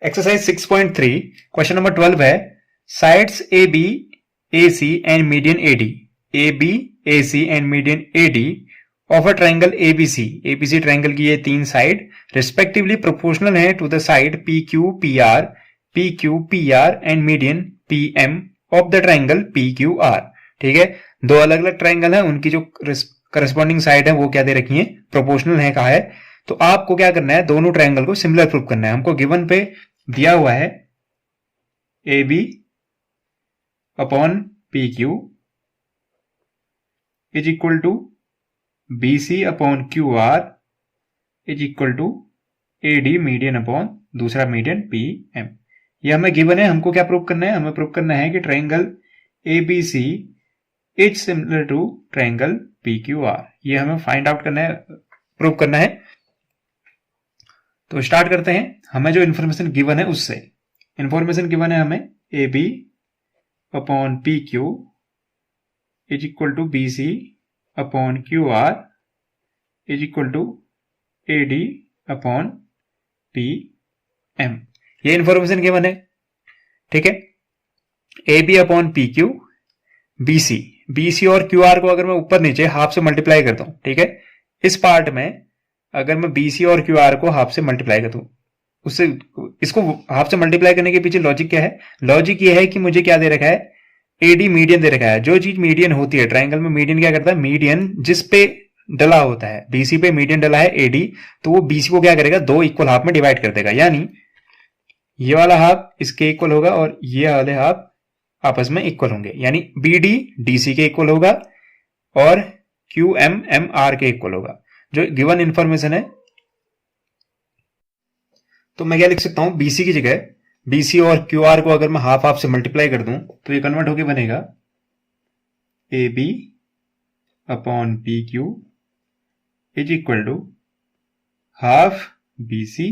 Exercise 6.3 question number 12 है sides A B A C and median A D and median A D of a triangle ABC triangle की ये तीन side respectively proportional है to the side P Q P R and median P M of the triangle P Q R. ठीक है, दो अलग अलग triangle है, उनकी जो करस्पॉन्डिंग साइड है वो क्या दे रखी है, प्रोपोर्शनल है कहा है। तो आपको क्या करना है, दोनों ट्राइंगल को सिमिलर प्रूव करना है। हमको गिवन पे दिया हुआ है A B upon P Q is equal to B C upon Q R is equal to A D median upon दूसरा मीडियन पी एम। ये हमें गिवन है, हमको क्या प्रूव करना है, हमें प्रूव करना है कि triangle A B C is similar to triangle P Q R. ये हमें फाइंड आउट करना है, प्रूव करना है। तो स्टार्ट करते हैं। हमें जो इन्फॉर्मेशन गिवन है उससे, इन्फॉर्मेशन गिवन है हमें A B upon P Q is equal to B C upon Q R is equal to A D upon P M. ये इन्फॉर्मेशन गिवन है। ठीक है, A B upon P Q, B C और Q are को अगर मैं ऊपर नीचे हाफ से मल्टीप्लाई करता हूं, ठीक है, इस पार्ट में अगर मैं बी सी और क्यू आर को हाफ से मल्टीप्लाई कर दूं, उससे इसको हाफ से मल्टीप्लाई करने के पीछे लॉजिक क्या है, लॉजिक ये है कि मुझे क्या दे रखा है, एडी मीडियन दे रखा है। जो चीज मीडियन होती है ट्राइंगल में, मीडियन क्या करता है, मीडियन जिस पे डला होता है, बीसी पे मीडियन डला है एडी, तो वो बीसी को क्या करेगा, दो इक्वल हाफ में डिवाइड कर देगा। यानी ये वाला हाफ इसके इक्वल होगा और ये वाले हाफ आपस में इक्वल होंगे, यानी बी डी डी सी के इक्वल होगा और क्यू एम एम आर के इक्वल होगा, जो गिवन इंफॉर्मेशन है। तो मैं क्या लिख सकता हूं, बीसी की जगह बीसी और क्यू आर को अगर मैं हाफ हाफ से मल्टीप्लाई कर दूं तो ये कन्वर्ट होके बनेगा A B upon P Q is equal to half B C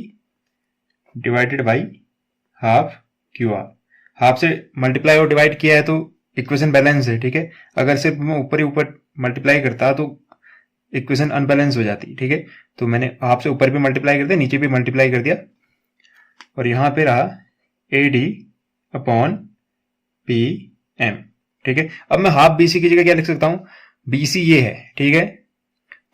divided by half Q R. Half से मल्टीप्लाई और डिवाइड किया है तो इक्वेशन बैलेंस है। ठीक है, अगर सिर्फ मैं ऊपर ही ऊपर मल्टीप्लाई करता तो इक्वेशन अनबैलेंस हो जाती। ठीक है, तो मैंने हाफ से ऊपर भी मल्टीप्लाई कर दिया, नीचे भी मल्टीप्लाई कर दिया और यहां पे रहा A D upon P M. ठीक है, अब मैं हाफ बीसी की जगह क्या लिख सकता हूं, बीसी ये है। ठीक है,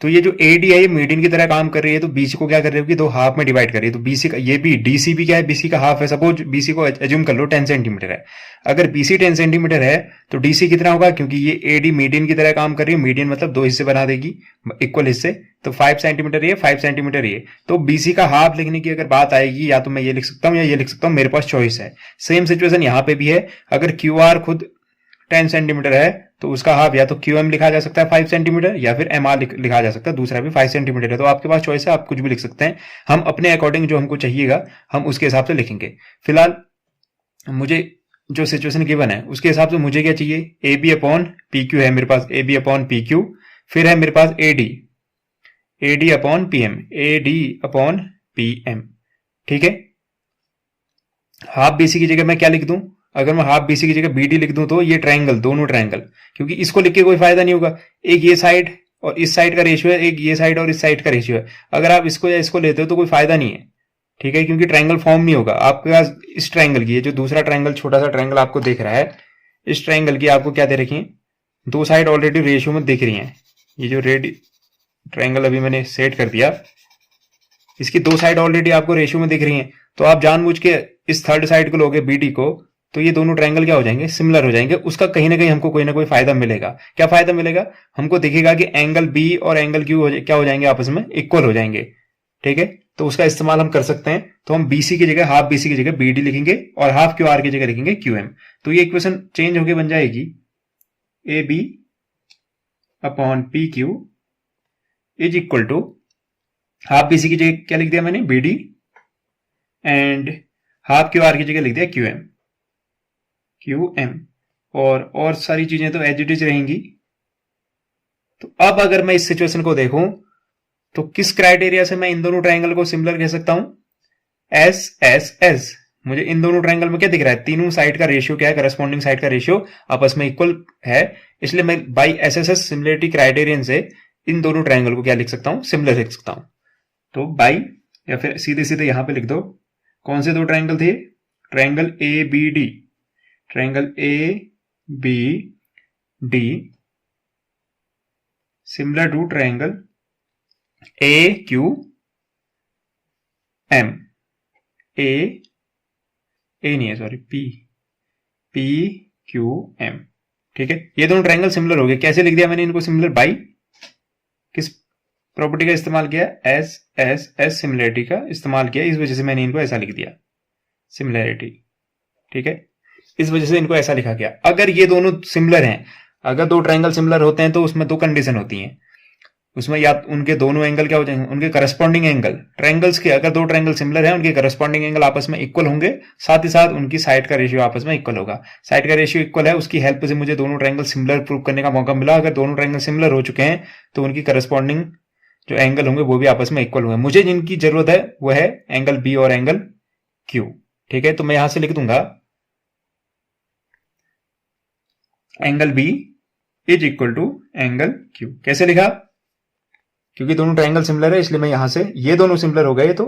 तो ये जो ए डी है ये मीडियन की तरह काम कर रही है, तो बीसी को क्या कर रही होगी, दो हाफ में डिवाइड कर रही है। तो बीसी का ये भी डीसी भी क्या है, बीसी का हाफ है। सपोज बीसी को एज्यूम कर लो 10 सेंटीमीटर है, अगर बीसी 10 सेंटीमीटर है तो डीसी कितना होगा, क्योंकि ये एडी मीडियन की तरह काम कर रही है, मीडियन मतलब दो हिस्से बना देगी इक्वल हिस्से, तो 5 सेंटीमीटर ये 5 सेंटीमीटर ये, तो बीसी का हाफ लिखने की अगर बात आएगी, या तो मैं ये लिख सकता हूं या ये लिख सकता हूं, मेरे पास चॉइस है। सेम सिचुएशन यहां पे भी है, अगर क्यू आर खुद 10 सेंटीमीटर है तो उसका हाफ या तो क्यू एम लिखा जा सकता है 5 सेंटीमीटर या फिर एम आर लिखा जा सकता है, दूसरा भी 5 सेंटीमीटर है। तो आपके पास चॉइस है, आप कुछ भी लिख सकते हैं। हम अपने अकॉर्डिंग जो हमको चाहिएगा हम उसके हिसाब से लिखेंगे। फिलहाल मुझे जो सिचुएशन गिवन है उसके हिसाब से मुझे क्या चाहिए, A B upon P Q है मेरे पास, A B upon P Q, फिर है मेरे पास A D upon P M, A D upon P M. ठीक है, हाफ बीसी की जगह मैं क्या लिख दूं, अगर मैं हाफ बीसी की जगह बी डी लिख दूं तो ये ट्राइंगल, दोनों ट्राइंगल, क्योंकि इसको लिख के कोई फायदा नहीं होगा, एक ये साइड और इस साइड का रेशियो है, एक ये साइड और इस साइड का रेशियो है। अगर आप इसको या इसको लेते हो तो कोई फायदा नहीं है। ठीक है, क्योंकि ट्राइंगल फॉर्म नहीं होगा आपके पास। इस ट्राइंगल की, ये जो दूसरा ट्राइंगल, छोटा सा ट्राइंगल आपको दिख रहा है, इस ट्राइंगल की आपको क्या दे रखी है, दो साइड ऑलरेडी रेशियो में दिख रही है। ये जो रेड ट्राइंगल अभी मैंने सेट कर दिया, इसकी दो साइड ऑलरेडी आपको रेशियो में दिख रही है, तो आप जानबूझ के इस थर्ड साइड को लोगे बी डी को, तो ये दोनों ट्रायंगल क्या हो जाएंगे, सिमिलर हो जाएंगे। उसका कहीं ना कहीं हमको कोई ना कोई फायदा मिलेगा। क्या फायदा मिलेगा, हमको दिखेगा कि एंगल बी और एंगल क्यू क्या हो जाएंगे, आपस में इक्वल हो जाएंगे। ठीक है, तो उसका इस्तेमाल हम कर सकते हैं। तो हम बीसी की जगह, हाफ बीसी की जगह बी डी लिखेंगे और हाफ क्यू आर की जगह लिखेंगे क्यू एम। तो ये इक्वेशन चेंज होकर बन जाएगी A B upon P Q is equal to, half BC की जगह क्या लिख दिया मैंने, B D, and half Q R की जगह लिख दिया क्यू एम, और सारी चीजें तो एज इट इज रहेंगी। तो अब अगर मैं इस सिचुएशन को देखूं तो किस क्राइटेरिया से मैं इन दोनों ट्रायंगल को सिमिलर कह सकता हूं, एस एस एस। मुझे इन दोनों ट्रायंगल में क्या दिख रहा है, तीनों साइड का रेशियो क्या है, करस्पॉन्डिंग साइड का रेशियो आपस में इक्वल है, इसलिए मैं by S S S similarity criterion से इन दोनों ट्रायंगल को क्या लिख सकता हूं, सिमिलर लिख सकता हूं। तो बाई, या फिर सीधे सीधे यहां पे लिख दो कौन से दो ट्रायंगल थे? Triangle A B D, triangle A B D similar to triangle A Q M, A नहीं है सॉरी, पी क्यू एम। ठीक है, ये दोनों ट्रायंगल सिमिलर हो गए। कैसे लिख दिया मैंने इनको सिमिलर? बाई किस प्रॉपर्टी का इस्तेमाल किया? एस सिमिलरिटी का इस्तेमाल किया, इस वजह से मैंने इनको ऐसा लिख दिया, सिमिलरिटी। ठीक है, इस वजह से इनको ऐसा लिखा गया। अगर ये दोनों सिमिलर हैं, अगर दो ट्रायंगल सिमिलर होते हैं तो उसमें दो कंडीशन होती हैं। उसमें या उनके दोनों एंगल क्या हो जाएंगे? उनके करस्पॉन्डिंग एंगल, ट्रायंगल्स के अगर दो ट्रायंगल सिमिलर हैं उनके करस्पॉन्डिंग एंगल आपस में इक्वल होंगे, साथ ही साथ उनकी साइड का रेशियो आपस में इक्वल होगा। साइड का रेशियो इक्वल है, उसकी हेल्प से मुझे दोनों ट्रायंगल सिमिलर प्रूव करने का मौका मिला। अगर दोनों ट्रायंगल सिमिलर हो चुके हैं तो उनकी करस्पॉन्डिंग जो एंगल होंगे वो भी आपस में इक्वल होंगे। मुझे जिनकी जरूरत है वो है एंगल बी और एंगल क्यू। ठीक है, तो मैं यहां से लिख दूंगा angle B is equal to angle Q. कैसे लिखा? क्योंकि दोनों ट्रायंगल सिमिलर है इसलिए मैं यहां से, ये दोनों सिमिलर हो गए तो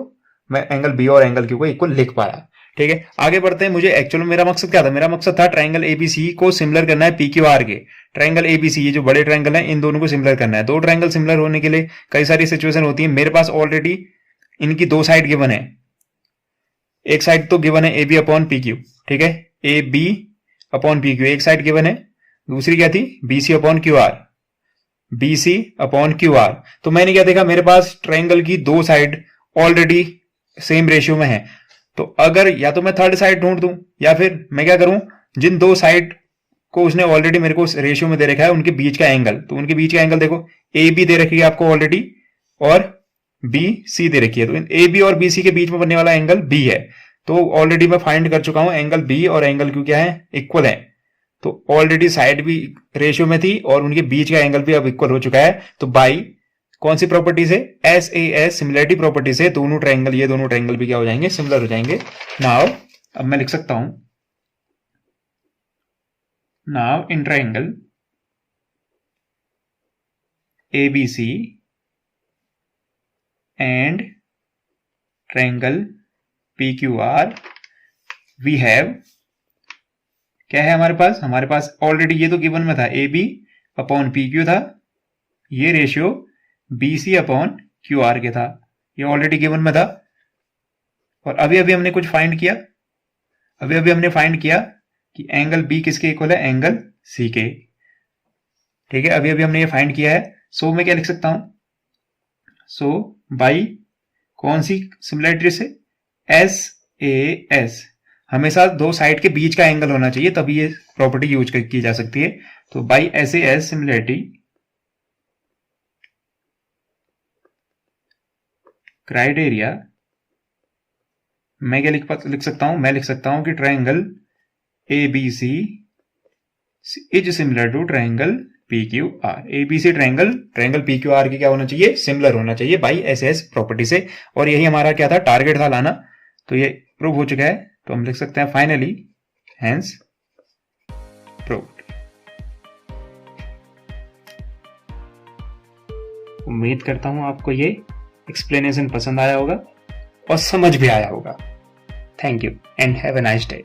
मैं एंगल बी और एंगल क्यू को इक्वल लिख पाया। ठीक है, आगे बढ़ते हैं। मुझे एक्चुअली मेरा मकसद क्या था? मेरा मकसद था ट्रायंगल एबीसी को सिमिलर करना है पी क्यू आर के। ट्रायंगल एबीसी, ये जो बड़े ट्रायंगल हैं, इन दोनों को सिमिलर करना है। दो ट्रायंगल सिमिलर होने के लिए कई सारी सिचुएशन होती है। मेरे पास ऑलरेडी इनकी दो साइड गिवन है। एक साइड तो गिवन है A B upon P Q. ठीक है, A B upon P Q एक साइड गिवन है। दूसरी क्या थी? B C upon Q R, B C upon Q R. तो मैंने क्या देखा? मेरे पास ट्रायंगल की दो साइड ऑलरेडी सेम रेशियो में है। तो अगर या तो मैं थर्ड साइड ढूंढ दूं या फिर मैं क्या करूं, जिन दो साइड को उसने ऑलरेडी मेरे को रेशियो में दे रखा है उनके बीच का एंगल, तो उनके बीच का एंगल देखो, ए बी दे रखी है आपको ऑलरेडी और बी सी दे रखी है। तो ए बी और बी सी के बीच में बनने वाला एंगल बी है। तो ऑलरेडी मैं फाइंड कर चुका हूं एंगल बी और एंगल क्यू क्या है? इक्वल है। तो ऑलरेडी साइड भी रेशियो में थी और उनके बीच का एंगल भी अब इक्वल हो चुका है। तो बाई कौन सी प्रॉपर्टी से? S A S similarity property से दोनों ट्रायंगल, ये दोनों ट्रायंगल भी क्या हो जाएंगे? सिमिलर हो जाएंगे। नाउ अब मैं लिख सकता हूं, now in triangle ABC and triangle P Q R we have, क्या है हमारे पास ऑलरेडी ये तो गिवन में था, A B upon P Q था, ये ratio B C upon Q R के था, ये ऑलरेडी गिवन में था। और अभी अभी हमने कुछ फाइंड किया, हमने फाइंड किया कि एंगल बी किसके इक्वल है? एंगल सी के। ठीक है, अभी अभी हमने ये फाइंड किया है। सो मैं क्या लिख सकता हूं? सो बाई कौन सी सिमिलरिटी से? एस ए एस, हमेशा दो साइड के बीच का एंगल होना चाहिए तभी ये प्रॉपर्टी यूज की जा सकती है। तो by S A S similarity criteria, मैं क्या लिख सकता हूं? मैं लिख सकता हूं कि triangle A B C is similar to triangle P Q R. ABC triangle P Q R की क्या होना चाहिए? सिमिलर होना चाहिए बाई एस एस प्रॉपर्टी से। और यही हमारा क्या था? टारगेट था लाना। तो ये प्रूव हो चुका है। तो हम लिख सकते हैं फाइनली हेंस प्रूव्ड। उम्मीद करता हूं आपको ये एक्सप्लेनेशन पसंद आया होगा और समझ भी आया होगा। Thank you and have a nice day.